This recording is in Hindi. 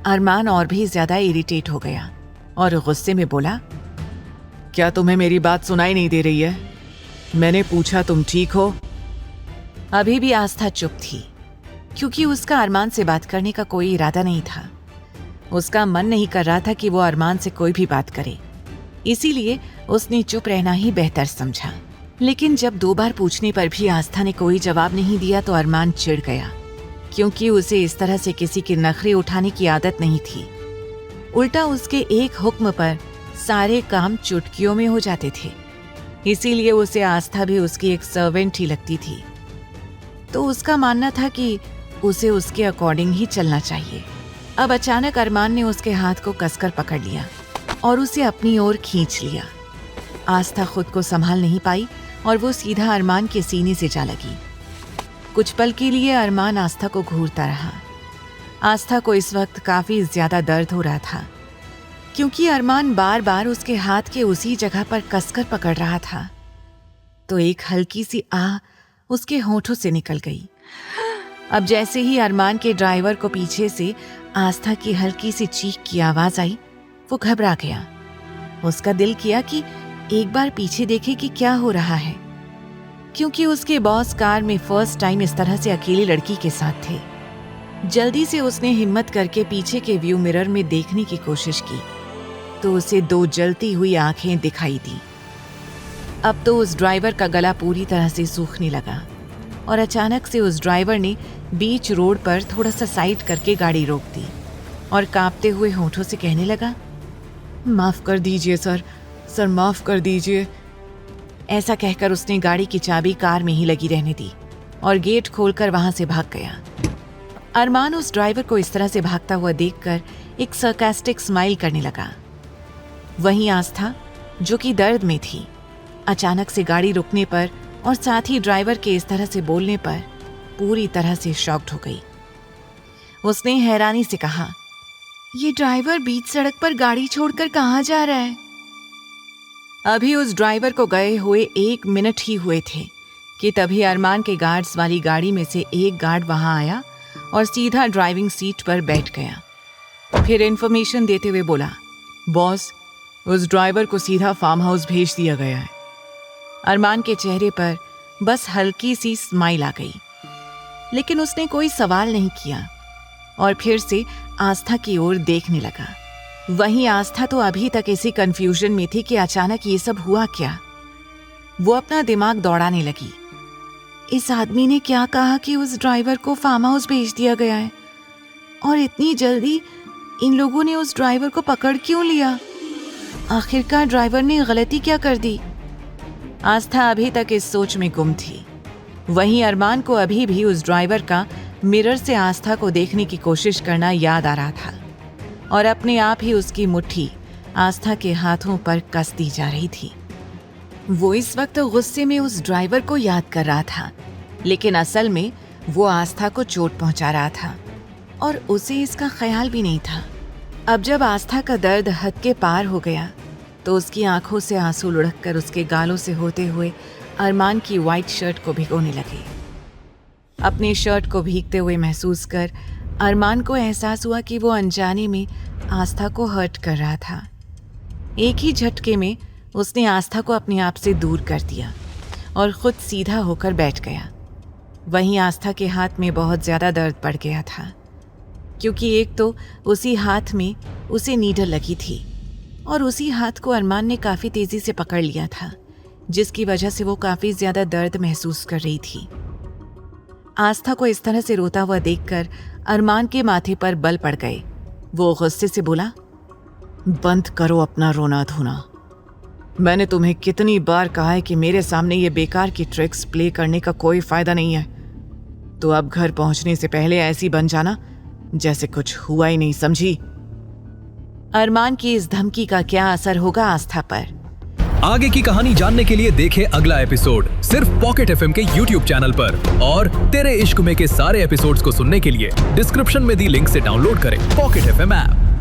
अरमान और भी ज्यादा इरिटेट हो गया और गुस्से में बोला, क्या तुम्हें मेरी बात सुनाई नहीं दे रही है? मैंने पूछा तुम ठीक हो? अभी भी आस्था चुप थी, क्योंकि उसका अरमान से बात करने का कोई इरादा नहीं था। उसका मन नहीं कर रहा था कि वो अरमान से कोई भी बात करे, इसीलिए उसने चुप रहना ही बेहतर समझा। लेकिन जब 2 बार पूछने पर भी आस्था ने कोई जवाब नहीं दिया तो अरमान चिढ़ गया, क्योंकि उसे इस तरह से किसी के नखरे उठाने की आदत नहीं थी। उल्टा उसके एक हुक्म पर सारे काम चुटकियों में हो जाते थे, इसीलिए उसे आस्था भी उसकी एक सर्वेंट ही लगती थी। तो उसका मानना था कि उसे उसके अकॉर्डिंग ही चलना चाहिए। अब अचानक अरमान ने उसके हाथ को कसकर पकड़ लिया और उसे अपनी ओर खींच लिया। आस्था खुद को संभाल नहीं पाई और वो सीधा अरमान के सीने से जा लगी। कुछ पल के लिए अरमान आस्था को घूरता रहा। आस्था को इस वक्त काफी ज्यादा दर्द हो रहा था, क्योंकि अरमान बार बार उसके हाथ के उसी जगह पर कसकर पकड़ रहा था। तो एक हल्की सी आह उसके होठों से निकल गई। अब जैसे ही अरमान के ड्राइवर को पीछे से आस्था की हल्की सी चीख की आवाज आई, वो घबरा गया। उसका दिल किया कि एक बार पीछे देखे कि क्या हो रहा है, क्योंकि उसके बॉस कार में फर्स्ट टाइम इस तरह से अकेली लड़की के साथ थे। जल्दी से उसने हिम्मत करके पीछे के व्यू मिरर में देखने की कोशिश की, तो उसे 2 जलती हुई आंखें दिखाई दी। अब तो उस ड्राइवर का गला पूरी तरह से सूखने लगा और अचानक से उस ड्राइवर ने बीच रोड पर थोड़ा सा साइड करके गाड़ी रोक दी और कांपते हुए होठों से कहने लगा, माफ कर दीजिए सर, माफ कर दीजिए। ऐसा कहकर उसने गाड़ी की चाबी कार में ही लगी रहने दी और गेट खोलकर वहां से भाग गया। अरमान उस ड्राइवर को इस तरह से भागता हुआ देखकर एक सरकास्टिक स्माइल करने लगा। वहीं आस्था, जो कि दर्द में थी, अचानक से गाड़ी रुकने पर और साथ ही ड्राइवर के इस तरह से बोलने पर पूरी तरह से शॉक्ड हो गई। उसने हैरानी से कहा, ये ड्राइवर बीच सड़क पर गाड़ी छोड़कर कहाँ जा रहा है? अभी उस ड्राइवर को गए हुए 1 मिनट ही हुए थे कि तभी अरमान के गार्ड्स वाली गाड़ी में से एक गार्ड वहां आया और सीधा ड्राइविंग सीट पर बैठ गया। फिर इन्फॉर्मेशन देते हुए बोला, बॉस, उस ड्राइवर को सीधा फार्म हाउस भेज दिया गया है। अरमान के चेहरे पर बस हल्की सी स्माइल आ गई, लेकिन उसने कोई सवाल नहीं किया और फिर से आस्था की ओर देखने लगा। वहीं आस्था तो अभी तक इसी कंफ्यूजन में थी कि अचानक ये सब हुआ क्या। वो अपना दिमाग दौड़ाने लगी। इस आदमी ने क्या कहा कि उस ड्राइवर को फार्म हाउस भेज दिया गया है, और इतनी जल्दी इन लोगों ने उस ड्राइवर को पकड़ क्यों लिया? आखिरकार ड्राइवर ने गलती क्या कर दी? आस्था अभी तक इस सोच में गुम थी। वहीं अरमान को अभी भी उस ड्राइवर का मिरर से आस्था को देखने की कोशिश करना याद आ रहा था और अपने आप ही उसकी मुट्ठी आस्था के हाथों पर कस दी जा रही थी। वो इस वक्त गुस्से में उस ड्राइवर को याद कर रहा था, लेकिन असल में वो आस्था को चोट पहुंचा रहा था और उसे इसका ख्याल भी नहीं था। अब जब आस्था का दर्द हद के पार हो गया तो उसकी आंखों से आंसू लुढ़ककर उसके गालों से होते हुए अरमान की वाइट शर्ट को भिगोने लगे। अपनी शर्ट को भीगते हुए महसूस कर अरमान को एहसास हुआ कि वो अनजाने में आस्था को हर्ट कर रहा था। एक ही झटके में उसने आस्था को अपने आप से दूर कर दिया और खुद सीधा होकर बैठ गया। वहीं आस्था के हाथ में बहुत ज़्यादा दर्द बढ़ गया था, क्योंकि एक तो उसी हाथ में उसे नीडल लगी थी और उसी हाथ को अरमान ने काफ़ी तेज़ी से पकड़ लिया था, जिसकी वजह से वो काफ़ी ज़्यादा दर्द महसूस कर रही थी। आस्था को इस तरह से रोता हुआ देखकर अरमान के माथे पर बल पड़ गए। वो गुस्से से बोला, बंद करो अपना रोना धोना। मैंने तुम्हें कितनी बार कहा है कि मेरे सामने ये बेकार की ट्रिक्स प्ले करने का कोई फायदा नहीं है। तो अब घर पहुंचने से पहले ऐसी बन जाना जैसे कुछ हुआ ही नहीं, समझी? अरमान की इस धमकी का क्या असर होगा आस्था पर? आगे की कहानी जानने के लिए देखें अगला एपिसोड सिर्फ पॉकेट एफएम के YouTube चैनल पर, और तेरे इश्क में के सारे एपिसोड्स को सुनने के लिए डिस्क्रिप्शन में दी लिंक से डाउनलोड करें पॉकेट एफएम ऐप।